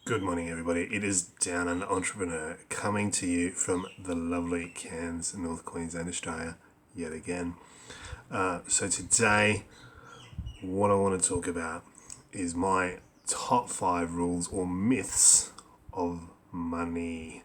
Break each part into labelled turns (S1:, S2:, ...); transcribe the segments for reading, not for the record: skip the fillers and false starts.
S1: Good morning, everybody. It is Down Under Entrepreneur coming to you from the lovely Cairns, North Queensland, Australia, yet again. So today, what I want to talk about is my top 5 rules or myths of money.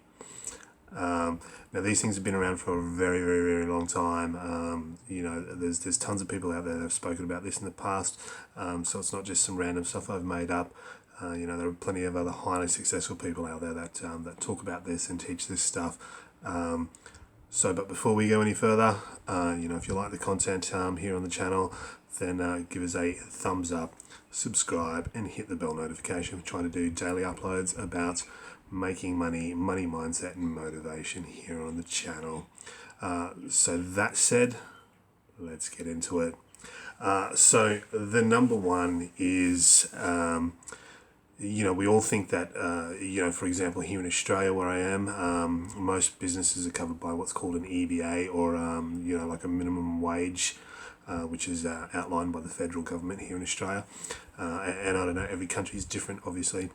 S1: Now, these things have been around for a very, very, very long time. There's tons of people out there that have spoken about this in the past. So it's not just some random stuff I've made up. There are plenty of other highly successful people out there that talk about this and teach this stuff. But before we go any further, if you like the content here on the channel, then give us a thumbs up, subscribe, and hit the bell notification. We're trying to do daily uploads about making money, money mindset, and motivation here on the channel. So that said, let's get into it. So the number one is, we all think that, for example, here in Australia where I am, most businesses are covered by what's called an EBA or, like a minimum wage, which is outlined by the federal government here in Australia. And I don't know, every country is different, obviously.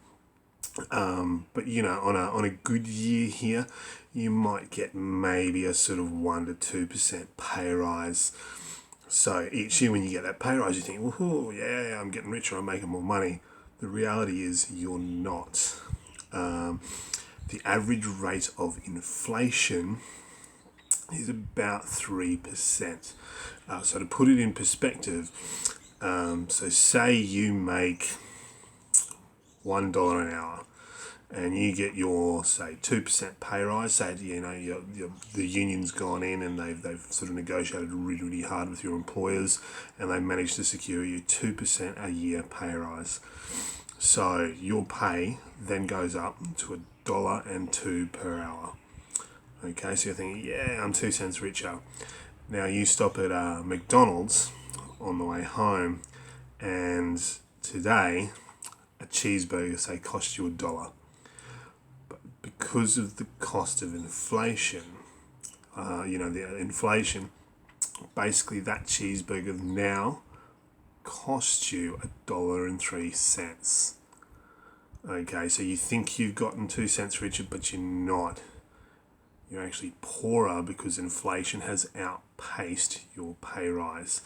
S1: But on a good year here, you might get maybe a sort of 1 to 2% pay rise. So each year when you get that pay rise, you think, "Woohoo, yeah, I'm getting richer, I'm making more money." The reality is you're not. The average rate of inflation is about 3%. So to put it in perspective, so say you make $1 an hour and you get your, say, 2% pay rise. Say, the union's gone in and they've sort of negotiated really, really hard with your employers and they managed to secure you 2% a year pay rise. So your pay then goes up to $1.02 per hour. Okay, so you're thinking, yeah, I'm 2 cents richer. Now you stop at McDonald's on the way home and today a cheeseburger, say, costs you $1. But because of the cost of inflation, the inflation, basically that cheeseburger now costs you $1.03. Okay, so you think you've gotten 2 cents richer, but you're not. You're actually poorer because inflation has outpaced your pay rise.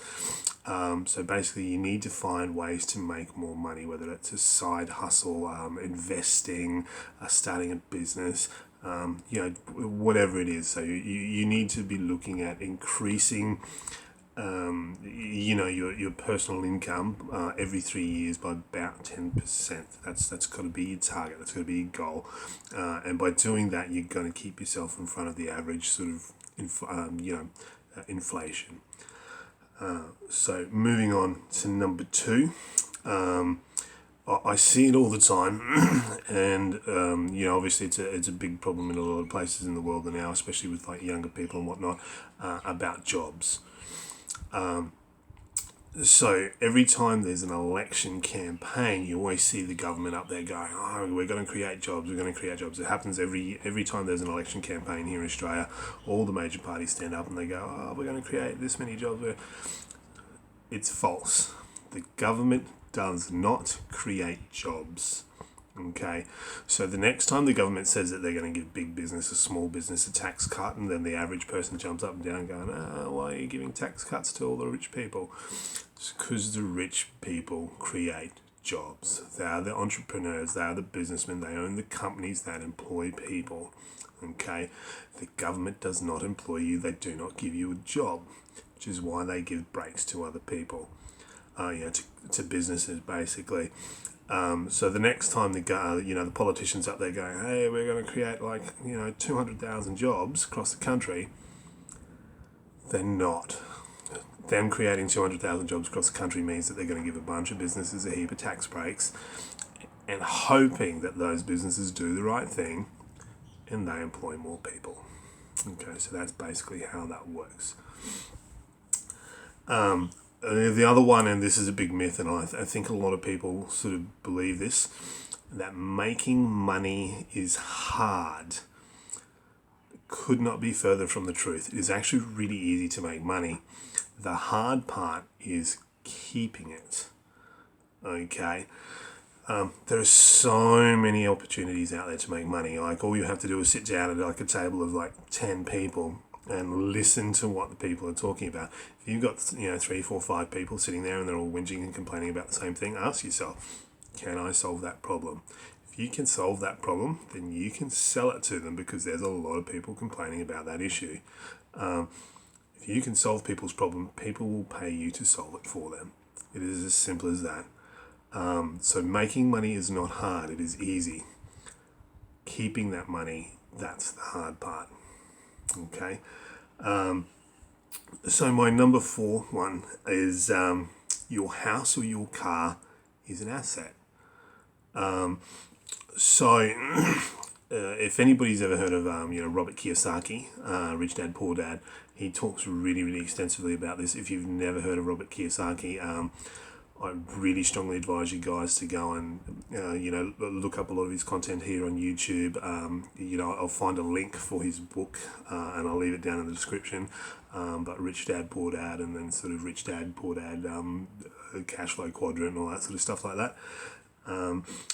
S1: So basically you need to find ways to make more money, whether it's a side hustle, investing, starting a business, whatever it is. So you need to be looking at increasing your personal income every 3 years by about 10%. That's got to be your target. That's got to be your goal. And by doing that, you're going to keep yourself in front of the average sort of inflation. So moving on to number 2. I see it all the time, and obviously it's a big problem in a lot of places in the world now, especially with like younger people and whatnot, about jobs. So every time there's an election campaign, you always see the government up there going, "Oh, we're going to create jobs. We're going to create jobs." It happens every time there's an election campaign here in Australia. All the major parties stand up and they go, "Oh, we're going to create this many jobs." It's false. The government does not create jobs. Okay, so the next time the government says that they're going to give big business, a small business, a tax cut, and then the average person jumps up and down going, why are you giving tax cuts to all the rich people? It's because the rich people create jobs. They are the entrepreneurs, they are the businessmen, they own the companies that employ people. Okay, the government does not employ you, they do not give you a job, which is why they give breaks to other people, to businesses basically. So the next time the politicians up there going, "Hey, we're going to create 200,000 jobs across the country," they're not. Them creating 200,000 jobs across the country means that they're going to give a bunch of businesses a heap of tax breaks and hoping that those businesses do the right thing and they employ more people. Okay, so that's basically how that works. The other one, and this is a big myth, and I think a lot of people sort of believe this, that making money is hard. Could not be further from the truth. It is actually really easy to make money. The hard part is keeping it. Okay, There are so many opportunities out there to make money. Like, all you have to do is sit down at like a table of like 10 people and listen to what the people are talking about. If you've got, 3, 4, 5 people sitting there and they're all whinging and complaining about the same thing, ask yourself, can I solve that problem? If you can solve that problem, then you can sell it to them, because there's a lot of people complaining about that issue. If you can solve people's problem, people will pay you to solve it for them. It is as simple as that. So making money is not hard, it is easy. Keeping that money, that's the hard part. Okay. So my number 4 one is, your house or your car is an asset. So if anybody's ever heard of Robert Kiyosaki, Rich Dad Poor Dad, he talks really, really extensively about this. If you've never heard of Robert Kiyosaki, I really strongly advise you guys to go and look up a lot of his content here on YouTube. I'll find a link for his book, and I'll leave it down in the description. But Rich Dad Poor Dad, and then sort of Rich Dad Poor Dad, cash flow quadrant, and all that sort of stuff like that.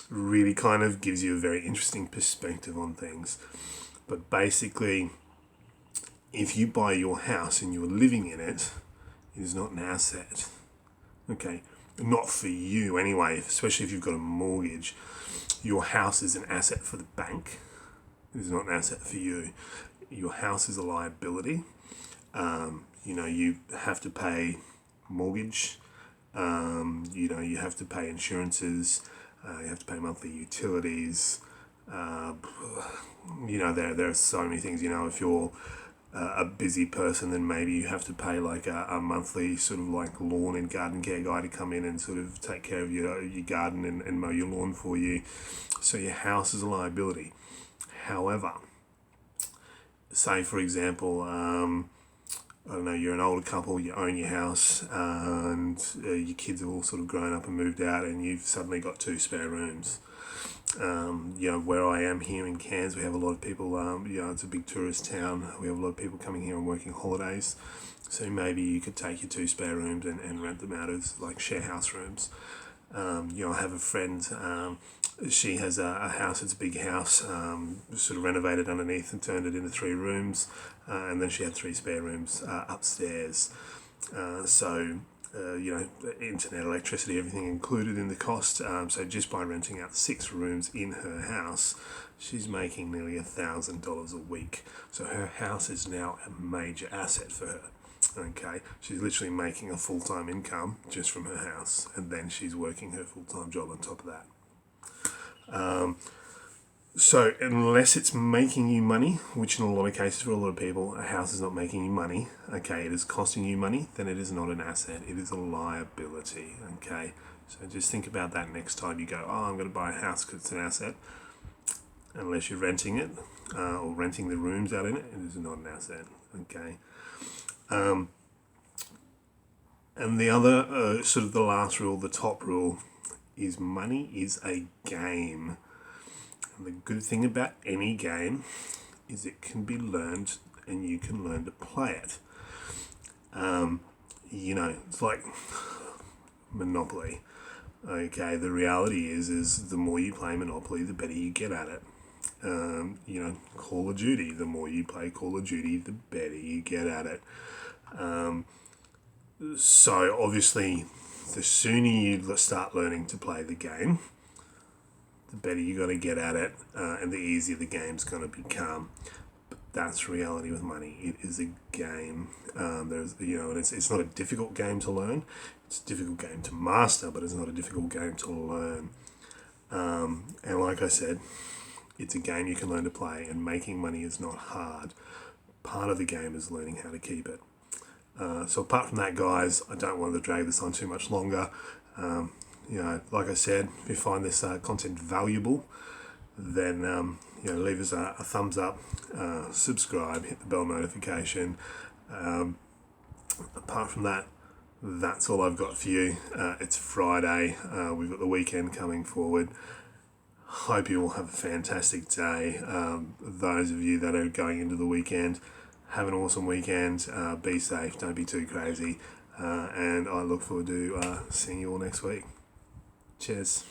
S1: Really kind of gives you a very interesting perspective on things. But basically, if you buy your house and you're living in it, it is not an asset. Okay, not for you anyway, especially if you've got a mortgage. Your house is an asset for the bank. It is not an asset for you. Your house is a liability. You have to pay mortgage. You have to pay insurances. You have to pay monthly utilities. There are so many things. If you're a busy person, then maybe you have to pay like a monthly sort of like lawn and garden care guy to come in and sort of take care of your garden and mow your lawn for you. So your house is a liability. However, say for example, I don't know, you're an older couple, you own your house, and your kids have all sort of grown up and moved out, and you've suddenly got 2 spare rooms. Where I am here in Cairns, we have a lot of people, it's a big tourist town. We have a lot of people coming here and working holidays. So maybe you could take your 2 spare rooms and rent them out as like share house rooms. I have a friend, she has a house, it's a big house, sort of renovated underneath and turned it into 3 rooms, and then she had 3 spare rooms upstairs. Internet, electricity, everything included in the cost. So just by renting out 6 rooms in her house, she's making nearly $1,000 a week. So her house is now a major asset for her. Okay, she's literally making a full-time income just from her house, and then she's working her full-time job on top of that. So unless it's making you money, which in a lot of cases for a lot of people, a house is not making you money, okay, it is costing you money, then it is not an asset, it is a liability, okay? So just think about that next time you go, I'm going to buy a house because it's an asset. Unless you're renting it, or renting the rooms out in it, it is not an asset, okay? And the other, sort of the last rule, the top rule, is money is a game. And the good thing about any game is it can be learned, and you can learn to play it. It's like Monopoly. Okay, the reality is the more you play Monopoly, the better you get at it. Call of Duty, the more you play Call of Duty, the better you get at it. So obviously, the sooner you start learning to play the game, the better you got to get at it, and the easier the game's going to become. But that's reality with money. It is a game. And it's not a difficult game to learn. It's a difficult game to master, but it's not a difficult game to learn. And like I said, it's a game you can learn to play, and making money is not hard. Part of the game is learning how to keep it. So apart from that, guys, I don't want to drag this on too much longer. Like I said, if you find this content valuable, then leave us a thumbs up, subscribe, hit the bell notification. Apart from that, that's all I've got for you. It's Friday. We've got the weekend coming forward. Hope you all have a fantastic day. Those of you that are going into the weekend, have an awesome weekend. Be safe. Don't be too crazy. And I look forward to seeing you all next week. Cheers.